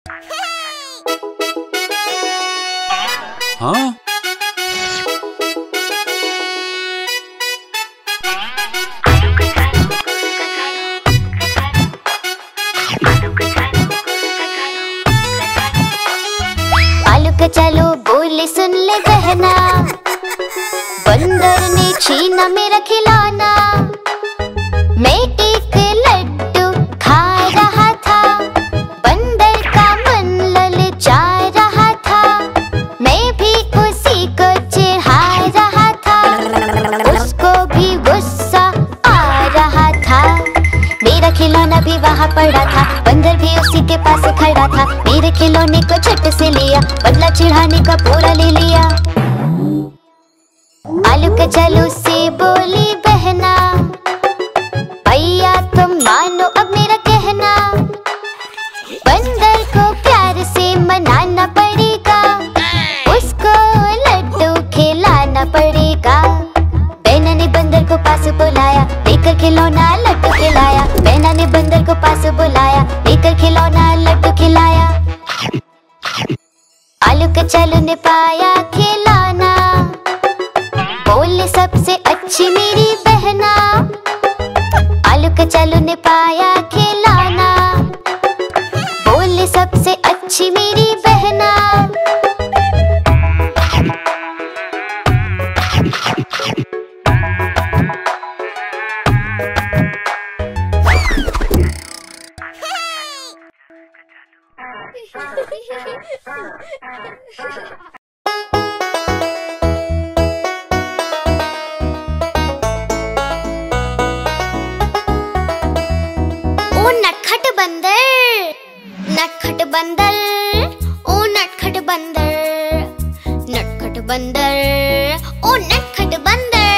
हाँ? आलू कचालू बोले सुन ले बहना, बंदर ने छीना मेरा खिलौना। मैं एक लड्डू खा रहा था, बंदर का मन ललचा रहा था। मैं भी उसी को चिढ़ा रहा था, उसको भी गुस्सा आ रहा था। मेरा खिलौना भी वहाँ पड़ा था, बंदर भी उसी के पास खड़ा था। मेरे खिलौने को झट से लिया, बदला चिढ़ाने का पूरा ले लिया। आलू कचालू से बोली बहना, भैया तुम मानो अब मेरा कहना। बंदर को प्यार से मनाना पड़ेगा, उसको लड्डू खिलाना पड़ेगा। बहना ने बंदर को पास बुलाया, लेकर खिलौना लड्डू खिलाया। बहना ने बंदर को पास बुलाया, लेकर खिलौना लड्डू खिलाया। आलू कचालू ने पाया खिलौना, बोले सबसे अच्छी मेरी बहना। आलू कचालू ने पाया खिलौना, बोले सबसे अच्छी मेरी बहना। नटखट बंदर, ओ नटखट बंदर, नटखट बंदर, ओ नटखट बंदर।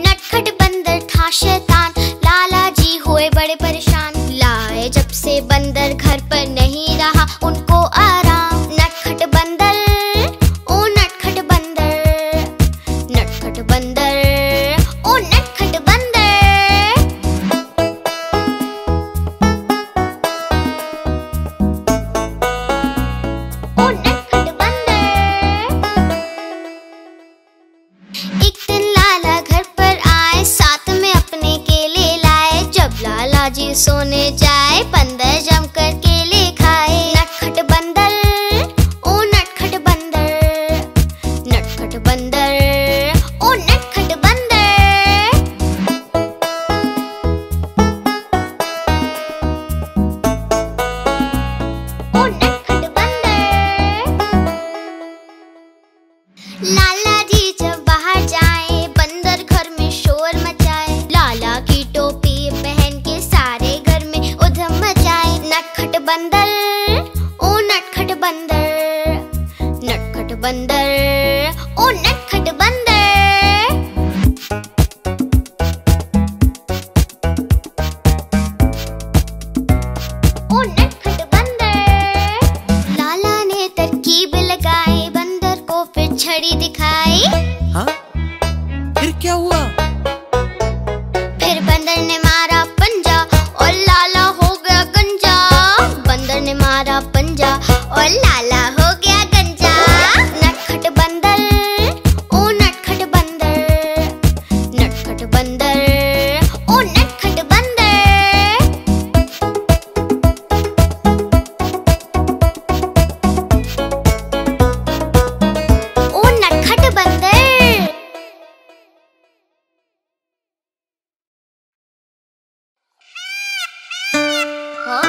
नटखट बंदर था शैतान, लाला जी हुए बड़े परेशान। लाए जब से बंदर घर पर नहीं रहा उनको आराम। नटखट बंदर, ओ नटखट बंदर, नटखट बंदर, ओ नटखट बंदर। एक दिन लाला घर पर आए, साथ में अपने केले लाए। जब लाला जी सोने जाए, बंदर जमकर केले खाए। नटखट बंदर, ओ नटखट बंदर, नटखट बंदर, ओ नटखट बंदर। ओ नटखट बंदर। लाला जी जब बाहर जाए, बंदर घर में शोर मचाए। लाला की टोपी पहन के सारे घर में उधम मचाए। नटखट बंदर, ओ नटखट बंदर, नटखट बंदर, ओ नटखट बंदर। ओ नटखट बंदर। लाला ने तरकीब लगाई, बंदर को फिर छड़ी दिखाई। हाँ? फिर क्या हुआ? फिर बंदर ने मारा पंजा और लाला हो गया गंजा। बंदर ने मारा पंजा और लाला हो गया गंजा। नटखट बंदर, ओ नटखट बंदर, नटखट बंदर, ओ नटखट बंदर। ओ नटखट बंदर। हाँ?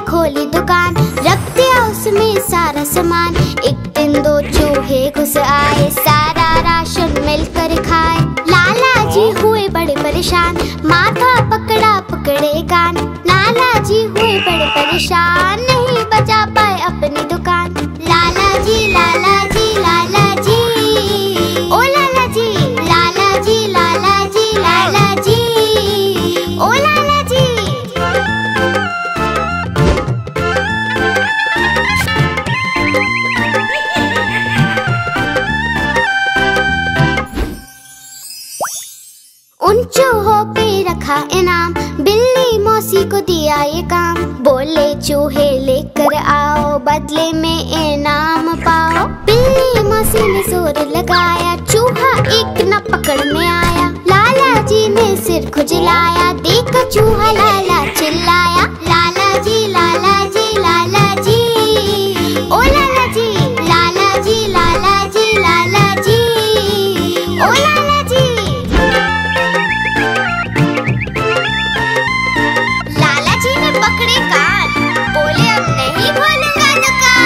खोली दुकान, रख दिया उसमें सारा सामान। एक दिन दो चूहे घुस आए, सारा राशन मिलकर खाए। लाला जी हुए बड़े परेशान, माथा पकड़ा पकड़े कान। लाला जी हुए बड़े परेशान, नहीं बचा पाए अपनी दुकान। लाला जी लाला जी लाला जी, ओ लाला जी लाला जी लाला जी लाला जी, ओ लाला जी। उन चूहों पे रखा इनाम, बिल्ली मौसी को दिया ये काम। बोले चूहे लेकर आओ, बदले में इनाम पाओ। बिल्ली मौसी ने जोर लगाया, चूहा एक न पकड़ में आया। लाला जी ने सिर खुजलाया, देखा चूहा लाला चिल्लाया। लाला जी लाला जी लाला जी, ओ लाला जी लाला जी लाला जी लाला जी, ओ लाला जी। लाला जी ने पकड़े कान, बोले अब नहीं खोलूंगा दुकान।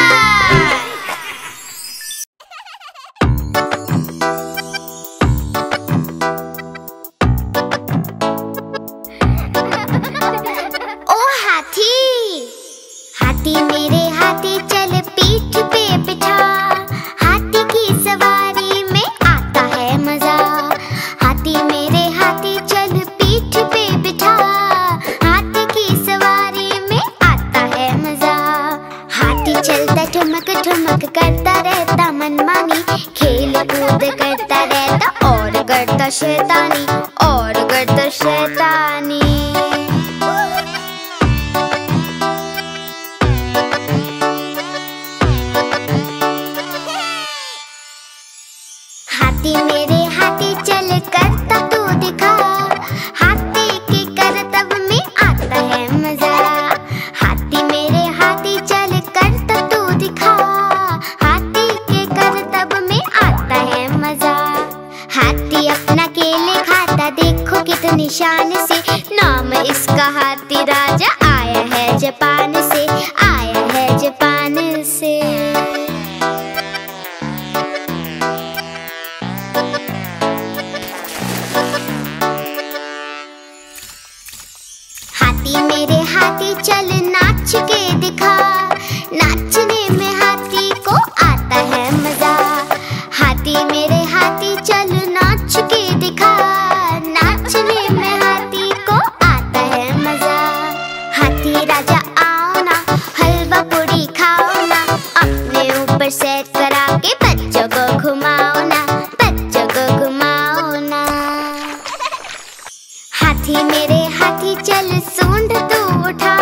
ओ हाथी, हाथी मेरे हाथी चल पीठ पे बिठा। हाथी की सवारी में आता है मजा। हाथी मेरे हाथी चल पीठ पे बिठा। हाथी की सवारी में आता है मजा। हाथी चलता ठुमक ठुमक करता रहता मनमानी, खेल कूद करता रहता और करता शैतानी, और करता शैतानी। हाथी मेरे हाथी चल करता तू दिखा। हाथी के करतब में आता है मजा। हाथी मेरे हाथी चल करता तू दिखा। हाथी के करतब में आता है मजा। हाथी अपना केले खाता, देखो कितनी शान से। नाम इसका हाथी राजा, आया है जापान से, आया है जापान से। हाथी मेरे हाथी चल नाच के दिखा। नाचने में हाथी को आता है मजा। हाथी मेरे हाथी चल नाच के दिखा। नाचने में हाथी को आता है मजा। हाथी राजा आओ ना, हलवा पूरी खाओ ना। अपने ऊपर सेट करा के बच्चों को घुमाओ ना, बच्चों को घुमाओ ना। हाथी मेरे हाथी चल सूंड तू उठा।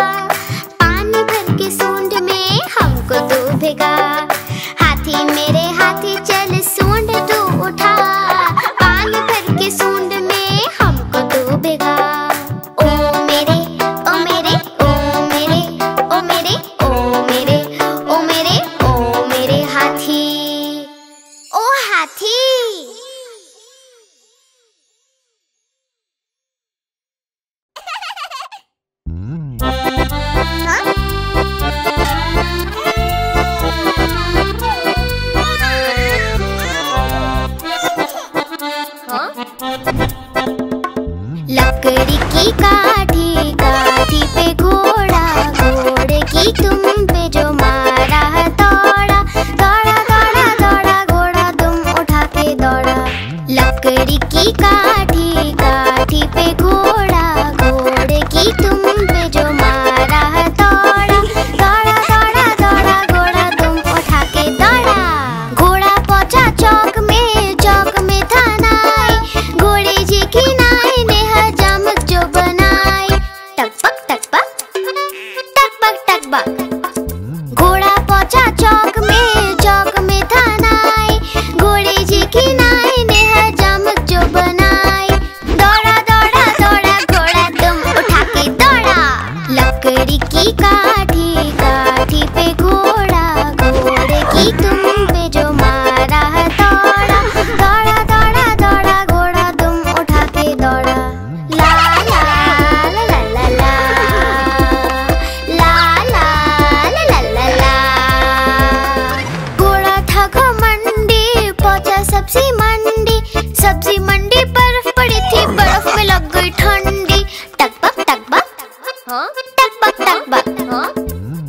टक बक।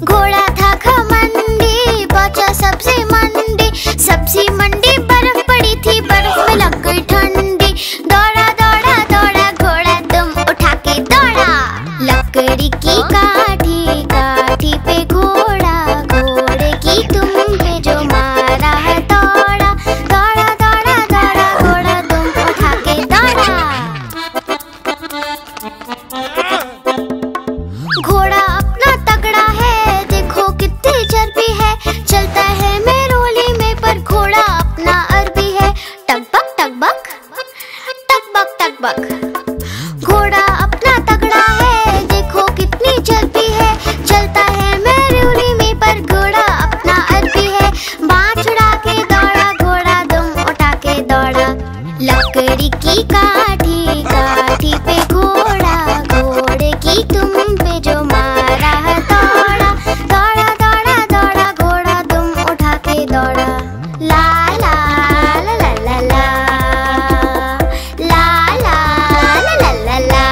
घोड़ा था घमंडी, पहुंचा सब्जी मंडी। सब्जी मंडी बर्फ पड़ी थी, बर्फ में लग गई ठंडी। दौड़ा दौड़ा दौड़ा घोड़ा दुम उठा के दौड़ा। लकड़ी की काठी, काठी पे घोड़ा, घोड़े की दुम पे जो मारा है दौड़ा। दौड़ा दौड़ा दौड़ा घोड़ा दुम उठा के दौड़ा। घोड़ा अपना तगड़ा है, देखो कितनी चर्बी है। चलता है मेरोली में, पर घोड़ा अपना अरबी है। टकबक टकबक, टकबक टकबक। घोड़ा अपना तगड़ा है, देखो कितनी चर्बी है। चलता है मेरोली में, पर घोड़ा अपना अरबी है। बाँह उड़ा के दौड़ा घोड़ा दुम उठा के दौड़ा। लकड़ी की काठी, काठी पे घोड़ा, घोड़े की दुम पे जो मारा है दौड़ा। दौड़ा दौड़ा दौड़ा घोड़ा दुम उठा के दौड़ा। ला ला ला ला ला ला, ला ला ला ला ला ला।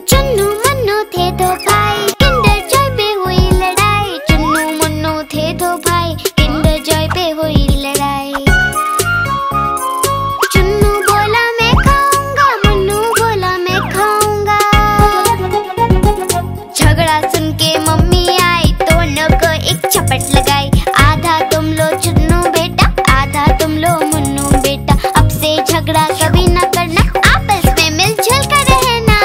चुन्नू मुन्नू थे दो भाई, किंडर जॉय पे हुई लड़ाई। चुन्नू मुन्नू थे दो भाई, किंडर जॉय पे हुई लड़ाई। चुन्नू बोला मैं खाऊंगा, मुन्नू बोला मैं खाऊंगा। झगड़ा सुन के मम्मी आई, दोनों को एक चपट लगाई। आधा तुम लो चुन्नू बेटा, आधा तुम लो मुन्नू बेटा। अब से झगड़ा कभी न करना, आपस में मिलजुल कर रहना।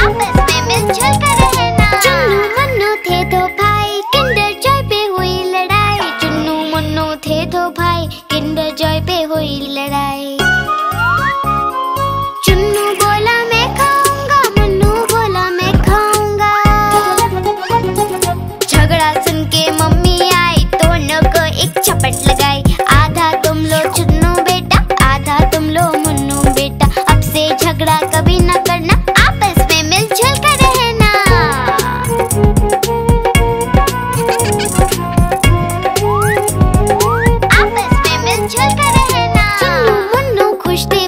आपस में मिलजुल कर रहना। चुन्नू मुन्नू थे दो भाई, किंडर जॉय पे हुई लड़ाई। चुन्नू मुन्नू थे दो भाई, किंडर जॉय पे हुई लड़ाई। चुन्नू बोला मैं खाऊंगा, मुन्नू बोला मैं खाऊंगा। झगड़ा सुन के मम्मी आई, दोनों को एक चपट लगाई। आधा तुम लो चुन्नू बेटा, आधा तुम लो मुन्नू बेटा। अब से झगड़ा कभी न करना, आपस में मिलजुल कर रहना। आपस में मिलजुल कर रहना। चुन्नू मुन्नू खुश थे